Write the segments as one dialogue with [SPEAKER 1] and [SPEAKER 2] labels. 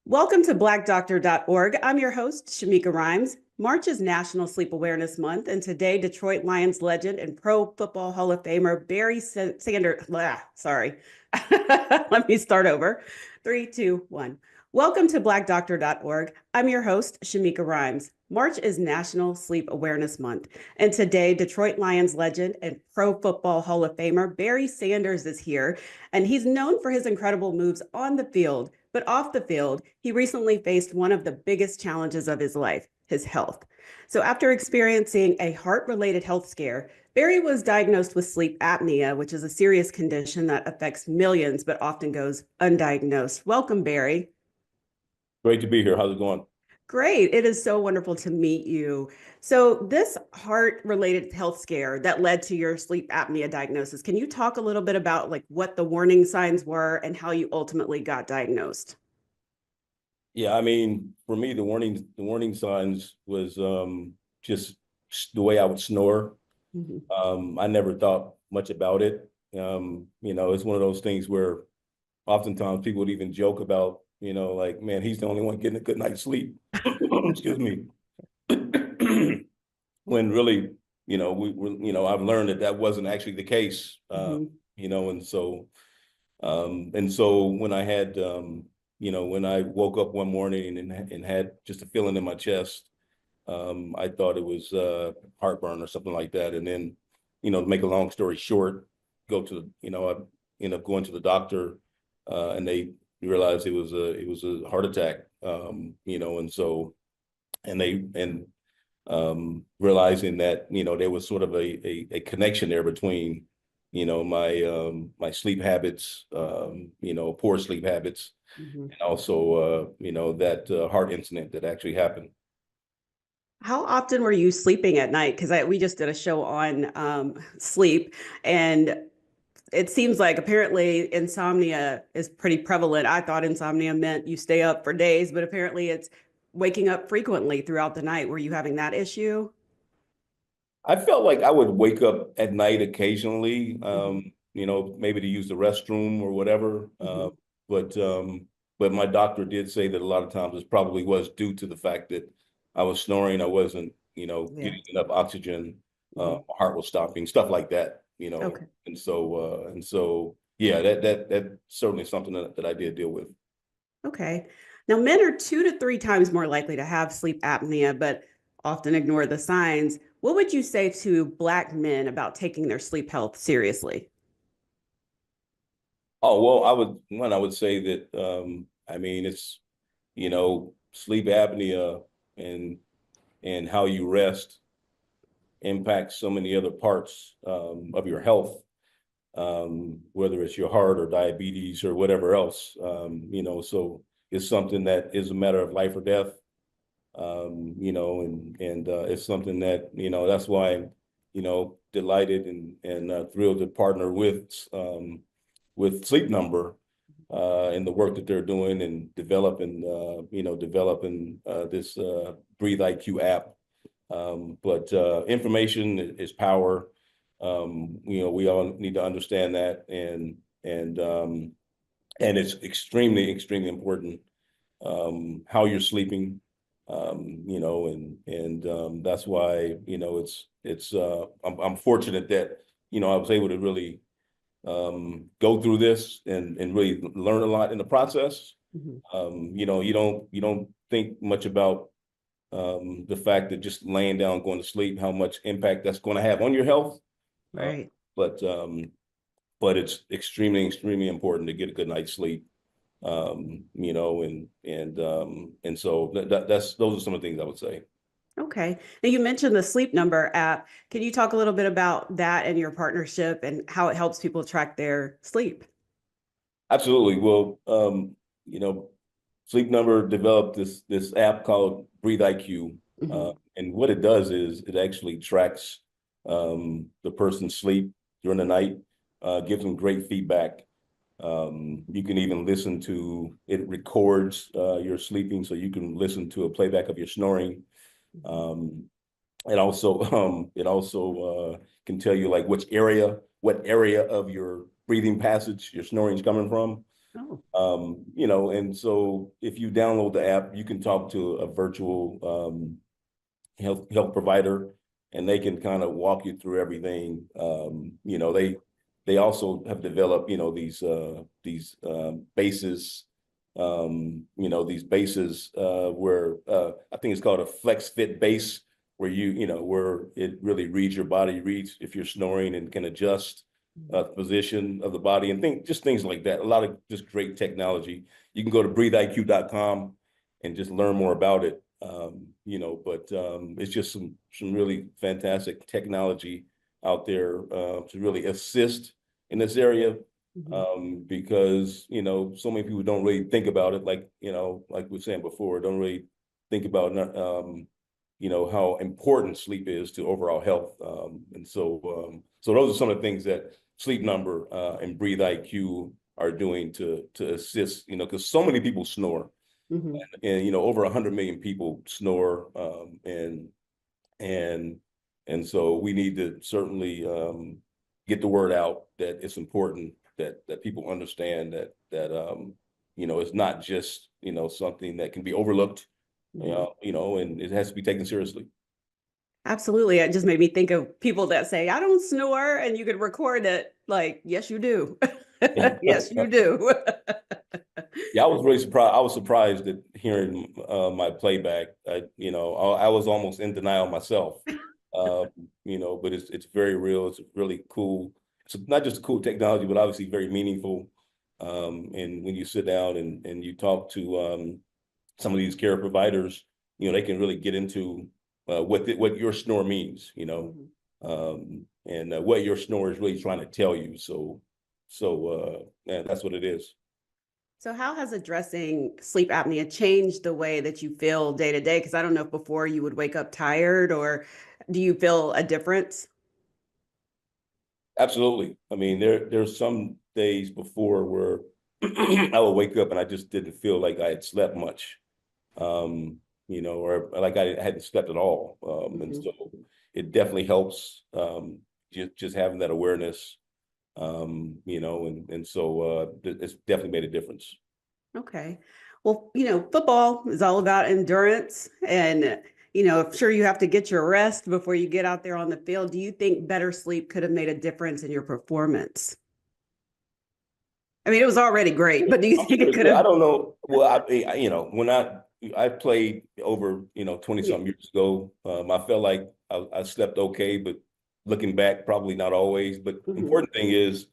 [SPEAKER 1] Welcome to blackdoctor.org. I'm your host, Shamika Rhymes. March is National Sleep Awareness Month, and today, Detroit Lions legend and Pro Football Hall of Famer Barry Sanders. Sorry. Let me start over. Three, two, one. Welcome to blackdoctor.org. I'm your host, Shamika Rhymes. March is National Sleep Awareness Month, and today, Detroit Lions legend and Pro Football Hall of Famer Barry Sanders is here, and he's known for his incredible moves on the field. But off the field, he recently faced one of the biggest challenges of his life, his health. So after experiencing a heart-related health scare, Barry was diagnosed with sleep apnea, which is a serious condition that affects millions, but often goes undiagnosed. Welcome, Barry.
[SPEAKER 2] Great to be here. How's it going?
[SPEAKER 1] Great. It is so wonderful to meet you. So this heart-related health scare that led to your sleep apnea diagnosis, can you talk a little bit about like what the warning signs were and how you ultimately got diagnosed?
[SPEAKER 2] Yeah, I mean, for me, the warning signs was just the way I would snore.
[SPEAKER 1] Mhm.
[SPEAKER 2] I never thought much about it. It's one of those things where oftentimes people would even joke about, like, man, he's the only one getting a good night's sleep. Excuse me. When really, I've learned that that wasn't actually the case.
[SPEAKER 1] Mhm.
[SPEAKER 2] And so when I had, when I woke up one morning and had just a feeling in my chest, I thought it was heartburn or something like that. And then, to make a long story short, I ended up going to the doctor, and they realized it was a heart attack. And realizing that there was sort of a connection there between my sleep habits, poor sleep habits,
[SPEAKER 1] Mhm.
[SPEAKER 2] and also that heart incident that actually happened.
[SPEAKER 1] How often were you sleeping at night? Because we just did a show on sleep, and it seems like apparently insomnia is pretty prevalent. I thought insomnia meant you stay up for days, but apparently it's waking up frequently throughout the night. Were you having that issue?
[SPEAKER 2] I felt like I would wake up at night occasionally,
[SPEAKER 1] Mhm.
[SPEAKER 2] maybe to use the restroom or whatever.
[SPEAKER 1] Mhm.
[SPEAKER 2] But my doctor did say that a lot of times it probably was due to the fact that I was snoring, I wasn't,
[SPEAKER 1] Yeah.
[SPEAKER 2] getting enough oxygen,
[SPEAKER 1] Mhm.
[SPEAKER 2] my heart was stopping, stuff like that,
[SPEAKER 1] Okay.
[SPEAKER 2] and so yeah, that certainly something that I did deal with.
[SPEAKER 1] Okay. Now, men are 2 to 3 times more likely to have sleep apnea, but often ignore the signs. What would you say to Black men about taking their sleep health seriously?
[SPEAKER 2] Oh, well, I would say that I mean it's sleep apnea and how you rest impacts so many other parts of your health, whether it's your heart or diabetes or whatever else. So it's something that is a matter of life or death. And it's something that that's why I'm delighted and thrilled to partner with Sleep Number in the work that they're doing and developing this Breathe IQ app. But information is power. We all need to understand that, and it's extremely, extremely important how you're sleeping. And that's why I'm fortunate that I was able to really go through this and really learn a lot in the process.
[SPEAKER 1] Mhm.
[SPEAKER 2] You don't think much about the fact that just laying down, going to sleep, how much impact that's going to have on your health. Uh,
[SPEAKER 1] Right.
[SPEAKER 2] but but it's extremely, extremely important to get a good night's sleep. And so that's those are some of the things I would say.
[SPEAKER 1] Okay. Now you mentioned the Sleep Number app. Can you talk a little bit about that and your partnership and how it helps people track their sleep?
[SPEAKER 2] Absolutely. Well, Sleep Number developed this app called Breathe IQ,
[SPEAKER 1] Mhm.
[SPEAKER 2] and what it does is it actually tracks the person's sleep during the night, gives them great feedback. You can even listen to it records your sleeping, so you can listen to a playback of your snoring. Um, it also can tell you like what area of your breathing passage your snoring is coming from.
[SPEAKER 1] Oh,
[SPEAKER 2] You know, and so if you download the app, you can talk to a virtual health provider, and they can kind of walk you through everything. You know, they also have developed, you know, these bases, you know, these bases where I think it's called a flex fit base, where you know, where it really reads your body, reads if you're snoring and can adjust position of the body and just things like that. A lot of just great technology. You can go to breatheiq.com and just learn more about it. You know, but it's just some really fantastic technology out there to really assist in this area,
[SPEAKER 1] mhm.
[SPEAKER 2] because you know, so many people don't really think about it, like, you know, like we were saying before, don't really think about you know, how important sleep is to overall health. And so those are some of the things that Sleep Number and Breathe IQ are doing to assist, you know, because so many people snore,
[SPEAKER 1] Mhm.
[SPEAKER 2] and you know, over 100 million people snore, and and so we need to certainly get the word out that it's important that people understand that you know, it's not just, you know, something that can be overlooked,
[SPEAKER 1] Mhm.
[SPEAKER 2] you know, and it has to be taken seriously.
[SPEAKER 1] Absolutely. It just made me think of people that say, I don't snore, and you could record it like, yes, you do.
[SPEAKER 2] Yeah.
[SPEAKER 1] Yes, you do.
[SPEAKER 2] Yeah, I was really surprised. I was surprised at hearing my playback. You know, I was almost in denial myself. Uh, you know, but it's very real. It's really cool. It's not just cool technology, but obviously very meaningful. And when you sit down and you talk to some of these care providers, you know, they can really get into what your snore means. You know,
[SPEAKER 1] Mhm.
[SPEAKER 2] and what your snore is really trying to tell you. Yeah, that's what it is.
[SPEAKER 1] So, how has addressing sleep apnea changed the way that you feel day to day? Because I don't know if before you would wake up tired, or do you feel a difference?
[SPEAKER 2] Absolutely. I mean, there's some days before where I would wake up and I just didn't feel like I had slept much, um, you know, or like I hadn't slept at all. And
[SPEAKER 1] Mhm.
[SPEAKER 2] so it definitely helps, just having that awareness, you know, and so it's definitely made a difference.
[SPEAKER 1] Okay. Well, football is all about endurance, and I'm sure you have to get your rest before you get out there on the field. Do you think better sleep could have made a difference in your performance? I mean, it was already great, but do you
[SPEAKER 2] I'm
[SPEAKER 1] think
[SPEAKER 2] sure
[SPEAKER 1] it
[SPEAKER 2] it's
[SPEAKER 1] could
[SPEAKER 2] good. I
[SPEAKER 1] have?
[SPEAKER 2] don't know. Well, you know, when I played over, you know, 20
[SPEAKER 1] Yeah.
[SPEAKER 2] something years ago, I felt like I slept okay, but looking back, probably not always. But
[SPEAKER 1] Mhm.
[SPEAKER 2] important thing is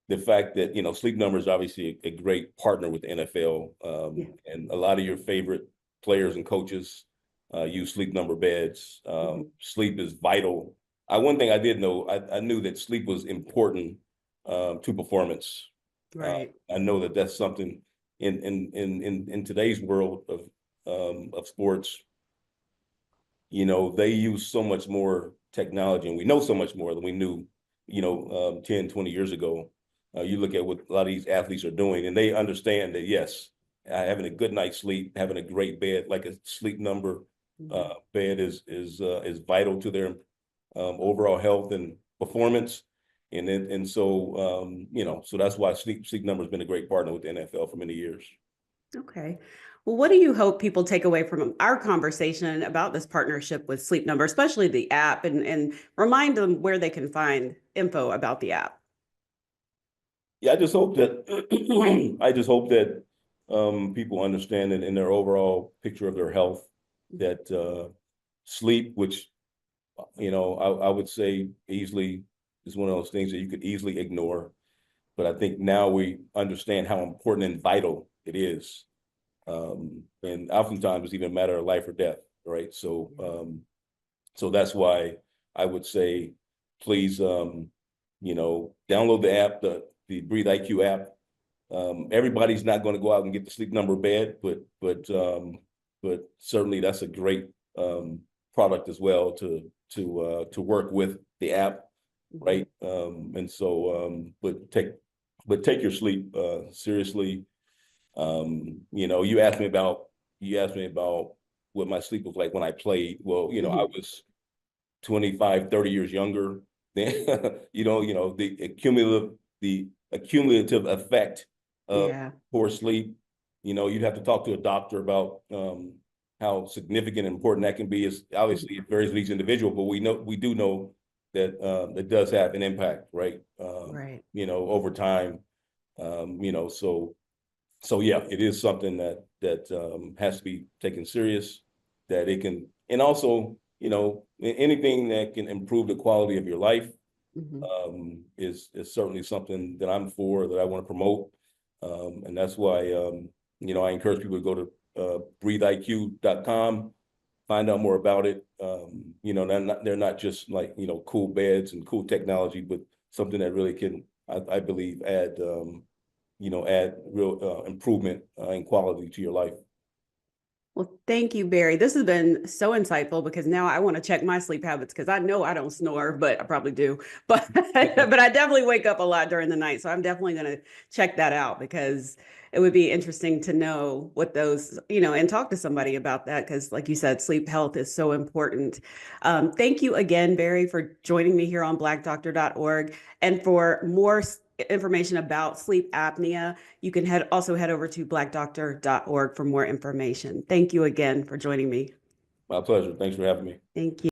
[SPEAKER 2] the fact that, you know, Sleep Number is obviously a great partner with the NFL,
[SPEAKER 1] Yeah.
[SPEAKER 2] and a lot of your favorite players and coaches use Sleep Number beds.
[SPEAKER 1] Mhm.
[SPEAKER 2] Sleep is vital. One thing I did know, I knew that sleep was important to performance.
[SPEAKER 1] Right.
[SPEAKER 2] I know that that's something in today's world of sports. You know, they use so much more technology, and we know so much more than we knew, you know, 10, 20 years ago. You look at what a lot of these athletes are doing, and they understand that, yes, having a good night's sleep, having a great bed, like a Sleep Number
[SPEAKER 1] Mhm.
[SPEAKER 2] bed is vital to their overall health and performance. And so you know, so that's why Sleep Number has been a great partner with the NFL for many years.
[SPEAKER 1] Okay. Well, what do you hope people take away from our conversation about this partnership with Sleep Number, especially the app, and remind them where they can find info about the app?
[SPEAKER 2] Yeah, I just hope that I just hope that people understand that in their overall picture of their health, that sleep, which, you know, I would say easily is one of those things that you could easily ignore. But I think now we understand how important and vital it is. And oftentimes it's even a matter of life or death, right? So that's why I would say, please, you know, download the app, the Breathe IQ app. Everybody's not going to go out and get the Sleep Number bed, but certainly that's a great product as well to work with the app,
[SPEAKER 1] Mhm.
[SPEAKER 2] right? And so, but take your sleep seriously. You know, you asked me about what my sleep was like when I played. Well, you know, I
[SPEAKER 1] Mhm.
[SPEAKER 2] was 25, 30 years younger. Then, you know, the accumulative effect of
[SPEAKER 1] Yeah.
[SPEAKER 2] poor sleep, you'd have to talk to a doctor about how significant and important that can be. Is obviously it varies with each individual, but we do know that it does have an impact, right?
[SPEAKER 1] Right.
[SPEAKER 2] Over time. So yeah, it is something that has to be taken serious, that it can, and also, anything that can improve the quality of your life
[SPEAKER 1] Mhm.
[SPEAKER 2] is certainly something that I'm for, that I want to promote. And that's why, I encourage people to go to breatheiq.com, find out more about it. They're not just like, cool beds and cool technology, but something that really can, I believe, add real improvement in quality to your life.
[SPEAKER 1] Well, thank you, Barry. This has been so insightful because now I want to check my sleep habits because I know I don't snore, but I probably do. But but I definitely wake up a lot during the night. So I'm definitely going to check that out because it would be interesting to know what those, and talk to somebody about that because, like you said, sleep health is so important. Thank you again, Barry, for joining me here on blackdoctor.org. And for more information about sleep apnea, you can also head over to blackdoctor.org for more information. Thank you again for joining me.
[SPEAKER 2] My pleasure. Thanks for having me.
[SPEAKER 1] Thank you.